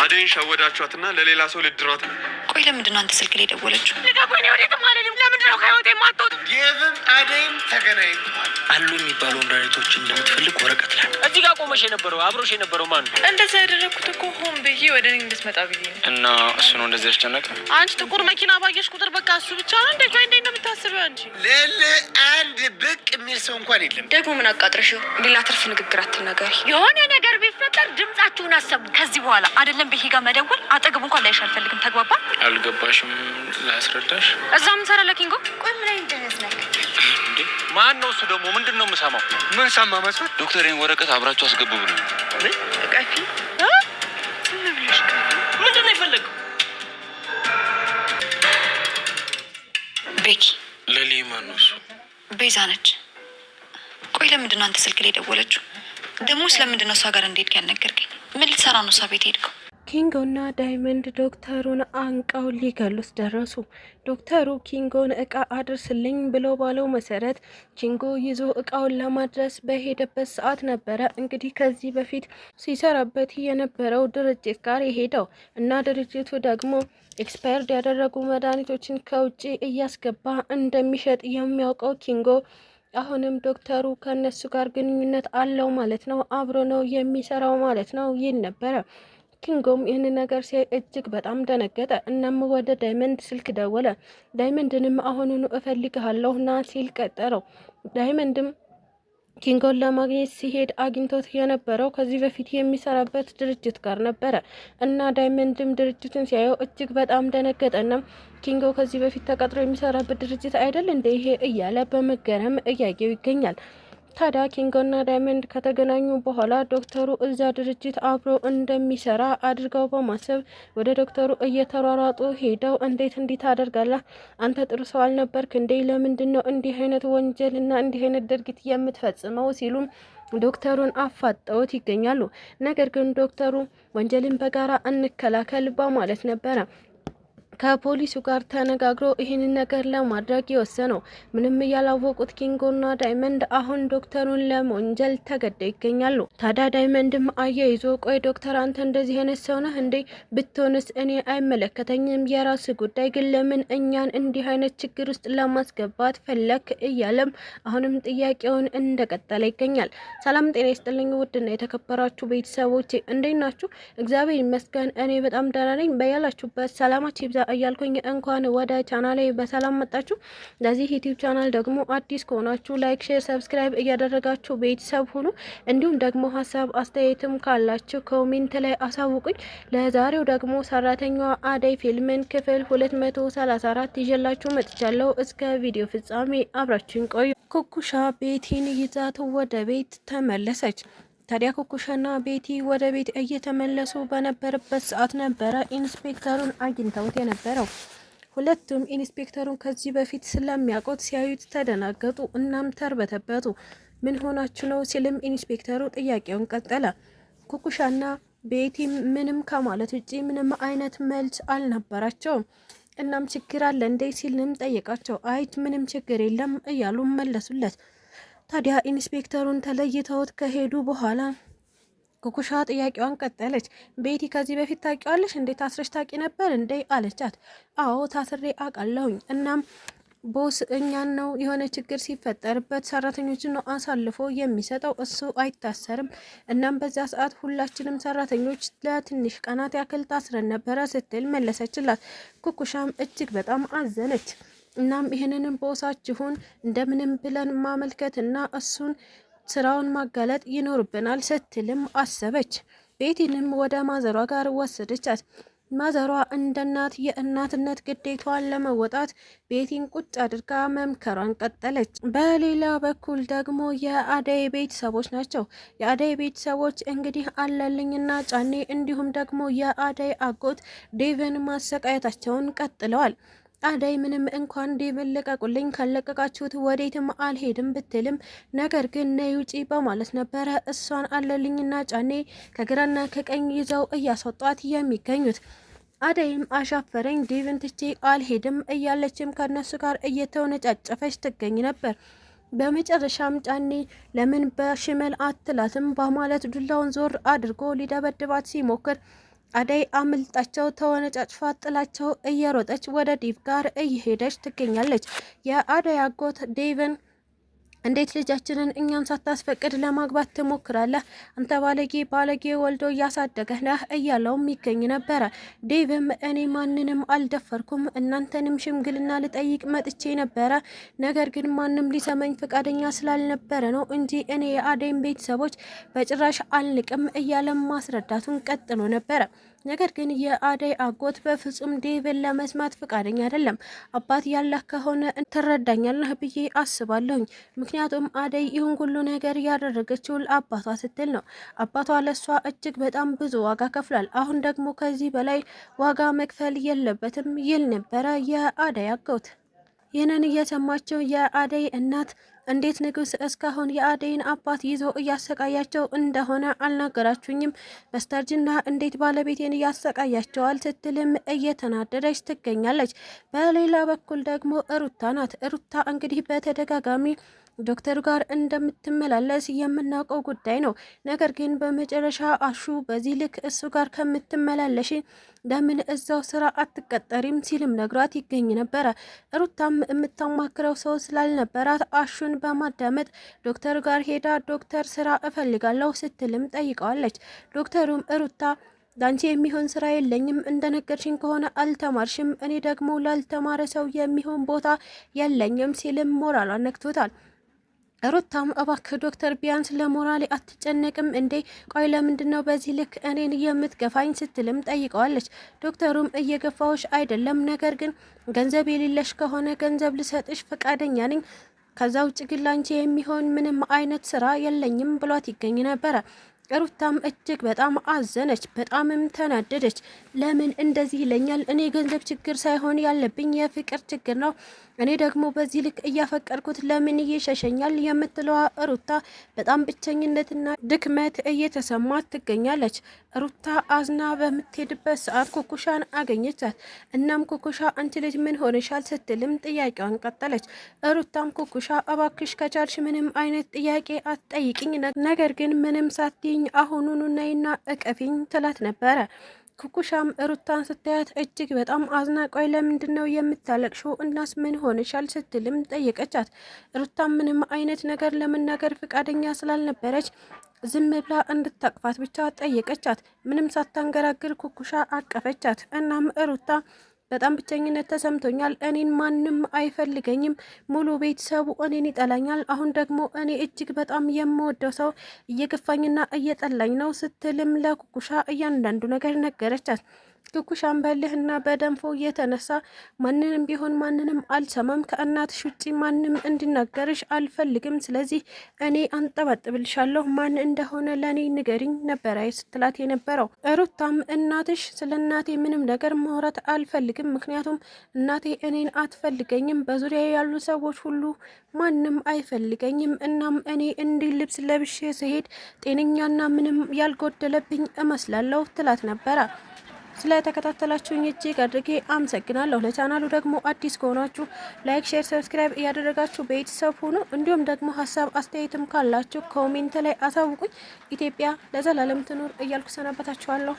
አደይን ሸወዳችኋትና ለሌላ ሰው ልድሯት ነው። ቆይ ለምንድን ነው አንተ ስልክ ላይ ደወለችው? ልቀቁኝ፣ ወዴትም አልሄድም። ለምንድን ነው ከህይወቴ የማትወጡ? ዴቭም አደይም ተገናኝተዋል አሉ የሚባሉ መድኃኒቶች እንደምትፈልግ ወረቀት ላይ እዚህ ጋር ቆመሽ የነበረው አብሮሽ የነበረው ማን ነው? እንደዛ ያደረኩት እኮ ሆን ብዬ ወደ እኔ እንድትመጣ ብዬ ነው። እና እሱ ነው እንደዚህ ያስጨነቀ? አንቺ ጥቁር መኪና ባየሽ ቁጥር በቃ እሱ ብቻ ነው እንዴ? ቆይ እንዴት ነው የምታስበው አንቺ? ሌላ አንድ ብቅ የሚል ሰው እንኳን የለም። ደግሞ ምን አቃጥረሽው? ሌላ ትርፍ ንግግር አትናገሪ። የሆነ ነገር ቢፈጠር ድምጻችሁን አሰሙ። ከዚህ በኋላ አይደለም በሂ ጋር መደወል አጠገብ እንኳን ላይሽ አልፈልግም። ተግባባ? አልገባሽም? ላስረዳሽ። እዛም ሰራ ለኪንጎ። ቆይ ምን አይነት ደነስ ነክ እንዴ? ማን ነው እሱ ደግሞ? ምንድነው የምሰማው? ምን ሰማ መስሎት? ዶክተርን ወረቀት አብራችሁ አስገቡ ብሎ ምን ቀፊ ዝም ብለሽ ምንድነው የፈለገው? ቤኪ ለሊ ማን ነው እሱ? ቤዛ ነች። ቆይ ለምንድን ነው አንተ ስልክ ላይ ደወለችው? ደግሞ ስለምንድን ነው እሷ ጋር እንደሄድክ ያልነገርከኝ? ምን ልትሰራ ነው እሷ ቤት ሄድከው? ኪንጎና ዳይመንድ ዶክተሩን አንቀው ሊገሉት ደረሱ። ዶክተሩ ኪንጎን እቃ አድርስልኝ ብሎ ባለው መሰረት ኪንጎ ይዞ እቃውን ለማድረስ በሄደበት ሰዓት ነበረ እንግዲህ ከዚህ በፊት ሲሰራበት የነበረው ድርጅት ጋር የሄደው እና ድርጅቱ ደግሞ ኤክስፓየርድ ያደረጉ መድኃኒቶችን ከውጭ እያስገባ እንደሚሸጥ የሚያውቀው ኪንጎ አሁንም ዶክተሩ ከነሱ ጋር ግንኙነት አለው ማለት ነው፣ አብሮ ነው የሚሰራው ማለት ነው ይል ነበረ። ኪንጎም ይህን ነገር ሲያይ እጅግ በጣም ደነገጠ። እናም ወደ ዳይመንድ ስልክ ደወለ። ዳይመንድንም አሁኑኑ እፈልግሃለሁ ና ሲል ቀጠረው። ዳይመንድም ኪንጎን ለማግኘት ሲሄድ አግኝቶት የነበረው ከዚህ በፊት የሚሰራበት ድርጅት ጋር ነበረ እና ዳይመንድም ድርጅቱን ሲያየው እጅግ በጣም ደነገጠና ኪንጎ ከዚህ በፊት ተቀጥሮ የሚሰራበት ድርጅት አይደል እንደ ይሄ እያለ በመገረም እያየው ይገኛል። ታዲያ ኪንጎና ዳይመንድ ከተገናኙ በኋላ ዶክተሩ እዛ ድርጅት አብሮ እንደሚሰራ አድርገው በማሰብ ወደ ዶክተሩ እየተሯሯጡ ሄደው እንዴት እንዲህ ታደርጋለህ? አንተ ጥሩ ሰው አልነበርክ እንዴ? ለምንድን ነው እንዲህ አይነት ወንጀልና እንዲህ አይነት ድርጊት የምትፈጽመው? ሲሉም ዶክተሩን አፋጠውት ይገኛሉ። ነገር ግን ዶክተሩ ወንጀልን በጋራ እንከላከል በማለት ነበረ ከፖሊሱ ጋር ተነጋግሮ ይህንን ነገር ለማድረግ የወሰነው። ምንም ያላወቁት ኪንጎና ዳይመንድ አሁን ዶክተሩን ለመወንጀል ተገደው ይገኛሉ። ታዲያ ዳይመንድም አያይዞ ቆይ ዶክተር አንተ እንደዚህ አይነት ሰው ነህ እንዴ? ብትሆንስ እኔ አይመለከተኝም፣ የራስ ጉዳይ፣ ግን ለምን እኛን እንዲህ አይነት ችግር ውስጥ ለማስገባት ፈለክ? እያለም አሁንም ጥያቄውን እንደቀጠለ ይገኛል። ሰላም ጤና ይስጥልኝ ውድና የተከበራችሁ ቤተሰቦቼ እንዴት ናችሁ? እግዚአብሔር ይመስገን እኔ በጣም ደህና ነኝ። በያላችሁበት ሰላማችሁ ይብዛ እያልኩኝ እንኳን ወደ ቻናሌ በሰላም መጣችሁ። ለዚህ ዩቲዩብ ቻናል ደግሞ አዲስ ከሆናችሁ ላይክ፣ ሼር፣ ሰብስክራይብ እያደረጋችሁ ቤተሰብ ሁኑ። እንዲሁም ደግሞ ሀሳብ አስተያየትም ካላችሁ ኮሜንት ላይ አሳውቁኝ። ለዛሬው ደግሞ ሰራተኛዋ አደይ ፊልምን ክፍል 234 ይዤላችሁ መጥቻለሁ። እስከ ቪዲዮ ፍጻሜ አብራችሁን ቆዩ። ኩኩሻ ቤቲን ይዛት ወደ ቤት ተመለሰች። ታዲያ ኩኩሻና ቤቲ ወደ ቤት እየተመለሱ በነበረበት ሰዓት ነበረ ኢንስፔክተሩን አግኝተውት የነበረው። ሁለቱም ኢንስፔክተሩን ከዚህ በፊት ስለሚያውቁት ሲያዩት ተደናገጡ። እናም ተርበተበቱ። ምን ሆናችሁ ነው ሲልም ኢንስፔክተሩ ጥያቄውን ቀጠለ። ኩኩሻና ቤቲ ምንም ከማለት ውጪ ምንም አይነት መልስ አልነበራቸውም። እናም ችግር አለ እንዴ ሲልም ጠየቃቸው። አይት ምንም ችግር የለም እያሉ መለሱለት። ታዲያ ኢንስፔክተሩን ተለይተውት ከሄዱ በኋላ ኩኩሻ ጥያቄዋን ቀጠለች። ቤቲ ከዚህ በፊት ታውቂዋለሽ እንዴ? ታስረሽ ታውቂ ነበር እንዴ አለቻት። አዎ ታስሬ አውቃለሁኝ። እናም ቦስ እኛን ነው የሆነ ችግር ሲፈጠርበት ሰራተኞችን ነው አሳልፎ የሚሰጠው፣ እሱ አይታሰርም። እናም በዛ ሰዓት ሁላችንም ሰራተኞች ለትንሽ ቀናት ያክል ታስረን ነበረ ስትል መለሰችላት። ኩኩሻም እጅግ በጣም አዘነች። እናም ይህንንም ቦሳችሁን እንደምንም ብለን ማመልከትና እሱን ስራውን ማጋለጥ ይኖርብናል ስትልም አሰበች። ቤቲንም ወደ ማዘሯ ጋር ወሰደቻት። ማዘሯ እንደ እናት የእናትነት ግዴታዋን ለመወጣት ቤቲን ቁጭ አድርጋ መምከሯን ቀጠለች። በሌላ በኩል ደግሞ የአደይ ቤተሰቦች ናቸው። የአደይ ቤተሰቦች እንግዲህ አለልኝና ጫኔ እንዲሁም ደግሞ የአደይ አጎት ዴቭን ማሰቃየታቸውን ቀጥለዋል። አደይ ምንም እንኳን ዴቭን ልቀቁልኝ ካለቀቃችሁት ወዴትም አልሄድም ብትልም ነገር ግን ነይ ውጪ በማለት ነበረ እሷን አለልኝና ጫኔ ከግራና ከቀኝ ይዘው እያስወጧት የሚገኙት። አደይም አሻፈረኝ ዴቭን ትቼ አልሄድም እያለችም ከነሱ ጋር እየተወነጫጨፈች ትገኝ ነበር። በመጨረሻም ጫኔ ለምን በሽመል አትላትም በማለት ዱላውን ዞር አድርጎ ሊደበድባት ሲሞክር አደይ አምልጣቸው ተወነጫጭፋ ጥላቸው እየሮጠች ወደ ዴቭ ጋር እየሄደች ትገኛለች። የአደይ አጎት ዴቭን እንዴት ልጃችንን እኛን ሳታስፈቅድ ለማግባት ትሞክራለህ? አንተ ባለጌ ወልዶ እያሳደገህ ነህ እያለውም ይገኝ ነበረ። ዴቭም እኔ ማንንም አልደፈርኩም፣ እናንተንም ሽምግልና ልጠይቅ መጥቼ ነበረ፣ ነገር ግን ማንም ሊሰማኝ ፈቃደኛ ስላልነበረ ነው እንጂ እኔ የአደይን ቤተሰቦች በጭራሽ አልንቅም እያለም ማስረዳቱን ቀጥሎ ነበረ። ነገር ግን የአደይ አጎት በፍጹም ዴቭን ለመስማት ፈቃደኛ አይደለም። አባት ያለህ ከሆነ ትረዳኛለህ ብዬ አስባለሁኝ። ምክንያቱም አደይ ይሁን ሁሉ ነገር ያደረገችው ለአባቷ ስትል ነው። አባቷ ለሷ እጅግ በጣም ብዙ ዋጋ ከፍሏል። አሁን ደግሞ ከዚህ በላይ ዋጋ መክፈል የለበትም ይል ነበረ የአደይ አጎት። ይህንን እየሰማቸው የአደይ እናት እንዴት ንጉስ እስካሁን የአደይን አባት ይዞ እያሰቃያቸው እንደሆነ አልናገራችሁኝም? በስተርጅና እንዴት ባለቤቴን እያሰቃያቸዋል? ስትልም እየተናደደች ትገኛለች። በሌላ በኩል ደግሞ ሩታ ናት። ሩታ እንግዲህ በተደጋጋሚ ዶክተሩ ጋር እንደምትመላለስ የምናውቀው ጉዳይ ነው። ነገር ግን በመጨረሻ አሹ በዚህ ልክ እሱ ጋር ከምትመላለሽ ለምን እዛው ስራ አትቀጠሪም ሲልም ነግሯት ይገኝ ነበረ። ሩታም የምታማክረው ሰው ስላልነበራት አሹን በማዳመጥ ዶክተሩ ጋር ሄዳ ዶክተር ስራ እፈልጋለሁ ስትልም ጠይቀዋለች። ዶክተሩም ሩታ ላንቺ የሚሆን ስራ የለኝም፣ እንደነገርሽኝ ከሆነ አልተማርሽም፣ እኔ ደግሞ ላልተማረ ሰው የሚሆን ቦታ የለኝም ሲልም ሞራሏን ነክቶታል። ሩታም እባክህ ዶክተር ቢያንስ ለሞራሌ አትጨነቅም እንዴ? ቆይ ለምንድነው በዚህ ልክ እኔን የምትገፋኝ? ስትልም ጠይቀዋለች። ዶክተሩም እየገፋዎች አይደለም፣ ነገር ግን ገንዘብ የሌለሽ ከሆነ ገንዘብ ልሰጥሽ ፈቃደኛ ነኝ፣ ከዛ ውጭ ግን ላንቺ የሚሆን ምንም አይነት ስራ የለኝም ብሏት ይገኝ ነበረ። ሩታም እጅግ በጣም አዘነች፣ በጣምም ተናደደች። ለምን እንደዚህ ይለኛል? እኔ ገንዘብ ችግር ሳይሆን ያለብኝ የፍቅር ችግር ነው። እኔ ደግሞ በዚህ ልክ እያፈቀርኩት ለምን ይሸሸኛል? የምትለዋ ሩታ በጣም ብቸኝነትና ድክመት እየተሰማት ትገኛለች። ሩታ አዝና በምትሄድበት ሰዓት ኩኩሻን አገኘቻት። እናም ኩኩሻ አንቺ ልጅ ምን ሆነሻል? ስትልም ጥያቄዋን ቀጠለች። ሩታም ኩኩሻ እባክሽ ከቻልሽ ምንም አይነት ጥያቄ አትጠይቅኝ፣ ነገር ግን ምንም ሳትይኝ አሁኑኑ ነይና እቀፊኝ ትላት ነበረ። ኩኩሻም ሩታን ስታያት እጅግ በጣም አዝና ቆይ ለምንድን ነው የምታለቅሽው? እናስ ምን ሆነሻል? ስትልም ጠየቀቻት። ሩታም ምንም አይነት ነገር ለመናገር ፈቃደኛ ስላልነበረች ዝም ብላ እንድታቅፋት ብቻ ጠየቀቻት። ምንም ሳታንገራግር ኩኩሻ አቀፈቻት። እናም ሩታ በጣም ብቸኝነት ተሰምቶኛል፣ እኔን ማንም አይፈልገኝም፣ ሙሉ ቤተሰቡ እኔን ይጠላኛል፣ አሁን ደግሞ እኔ እጅግ በጣም የምወደው ሰው እየገፋኝና እየጠላኝ ነው ስትልም ለኩኩሻ እያንዳንዱ ነገር ነገረቻት። ኩኩሻም በልህና በደንፎ የተነሳ ማንንም ቢሆን ማንንም አልሰማም፣ ከእናትሽ ውጪ ማንም እንዲናገርሽ አልፈልግም፣ ስለዚህ እኔ አንጠባጥብልሻለሁ፣ ማን እንደሆነ ለእኔ ንገሪኝ ነበረ ስትላት የነበረው። ሩታም እናትሽ ስለ እናቴ ምንም ነገር ማውራት አልፈልግም፣ ምክንያቱም እናቴ እኔን አትፈልገኝም፣ በዙሪያ ያሉ ሰዎች ሁሉ ማንም አይፈልገኝም፣ እናም እኔ እንዲህ ልብስ ለብሼ ስሄድ ጤነኛና ምንም ያልጎደለብኝ እመስላለሁ ትላት ነበረ። ስለተከታተላችሁኝ እጅግ አድርጌ አመሰግናለሁ። ለቻናሉ ደግሞ አዲስ ከሆናችሁ ላይክ፣ ሼር፣ ሰብስክራይብ እያደረጋችሁ ቤተሰብ ሁኑ። እንዲሁም ደግሞ ሀሳብ አስተያየትም ካላችሁ ኮሜንት ላይ አሳውቁኝ። ኢትዮጵያ ለዘላለም ትኑር እያልኩ ሰናበታችኋለሁ።